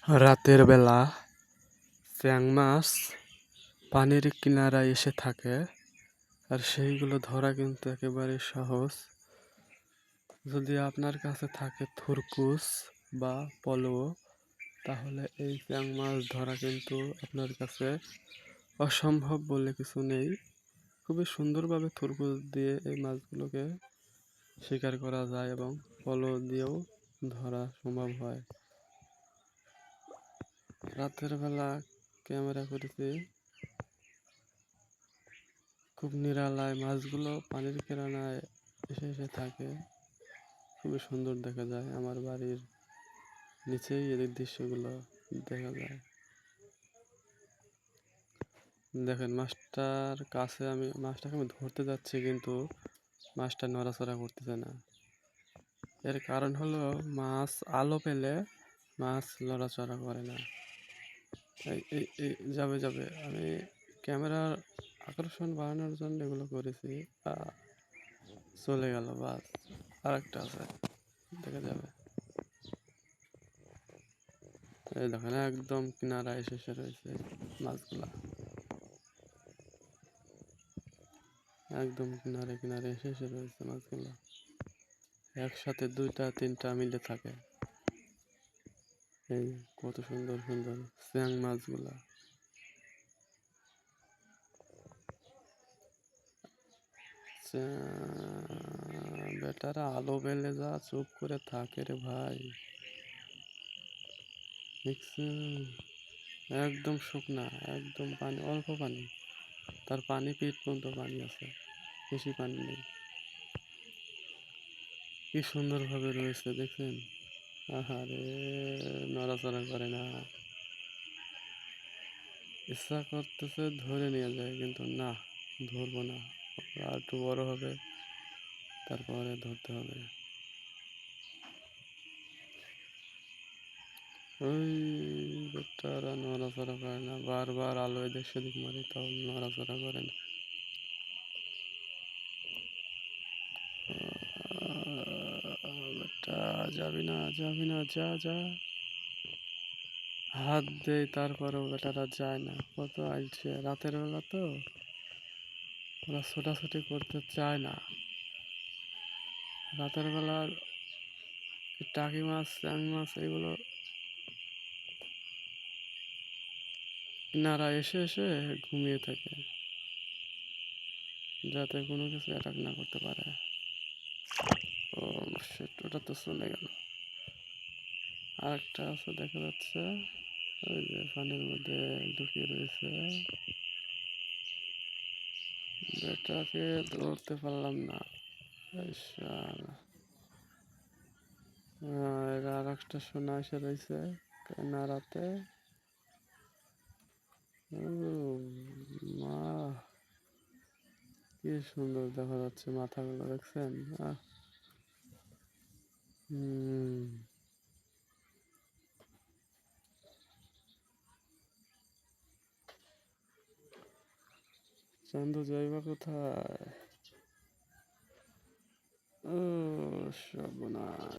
রাতের বেলা চ্যাং মাছ পানির কিনারায় এসে থাকে, আর সেইগুলো ধরা কিন্তু একেবারে সহজ। যদি আপনার কাছে থাকে থুরকুস বা পলো, তাহলে এই চ্যাং মাছ ধরা কিন্তু আপনার কাছে অসম্ভব বলে কিছু নেই। খুবই সুন্দরভাবে থুরকুস দিয়ে এই মাছগুলোকে শিকার করা যায় এবং পলো দিয়েও ধরা সম্ভব হয়। রাতের বেলা ক্যামেরা করেছি, খুব নিরালায় মাছগুলো পানির কিনারায় এসে থাকে, খুবই সুন্দর দেখা যায়। আমার বাড়ির নিচেই এদের দৃশ্যগুলো দেখা যায়। দেখেন মাছটার কাছে মাছটাকে আমি ধরতে যাচ্ছি, কিন্তু মাছটা নড়াচড়া করতেছে না। এর কারণ হলো মাছ আলো পেলে মাছ নড়াচড়া করে না। এই যাবে যাবে, আমি ক্যামেরার আকর্ষণ বাড়ানোর জন্য এগুলো করেছি। চলে গেল, বাস আরেকটা আছে, দেখা যাবে। এই দেখেন একদম কিনারায় এসে রয়েছে মাছগুলা, একদম কিনারে কিনারে এসে রয়েছে মাছগুলা। একসাথে দুইটা তিনটা মিলে থাকে। এই কত সুন্দর সুন্দর চ্যাং মাছগুলা। বেটারা আলো বেলে যা চুপ করে থাকে রে ভাই, একদম শুকনা, একদম পানি, অল্প পানি, তার পানি পিঠ পর্যন্ত পানি আছে, বেশি পানি নেই। কি সুন্দর ভাবে রয়েছে দেখছেন। আহারে, নড়াচড়া করে না। ইচ্ছা করতেছে ধরে নিয়ে যায়, কিন্তু না, ধরবো না, আর একটু বড় হবে তারপরে ধরতে হবে। ওই বেটারা নড়াচড়া করে না, বারবার আলো এদিক সেদিক মারি, তাও নড়াচড়া করে না। বেটা যাবি না, যাবি না, যা যা। হাত দেয় তারপরেও বেটারা যায় না। কত আইছে রাতের বেলা তো, ওরা ছোটাছুটি করতে চায় না। রাতের বেলার টাকি মাছ, চ্যাং মাছ এগুলো কিনারা এসে ঘুমিয়ে থাকে, যাতে কোনো কিছু অ্যাটাক না করতে পারে। ও শিট, ওটা তো চলে গেল। আরেকটা আছে দেখা যাচ্ছে, ওই যে পানির মধ্যে ঢুকিয়ে রয়েছে। বেটাকে ধরতে পারলাম না। আর একটা সোনা এসে রয়েছে নাড়াতে। মা, কি সুন্দর দেখা যাচ্ছে মাথাগুলো, দেখছেন? চান্দু যাইবা কোথায়? ও সর্বনাশ।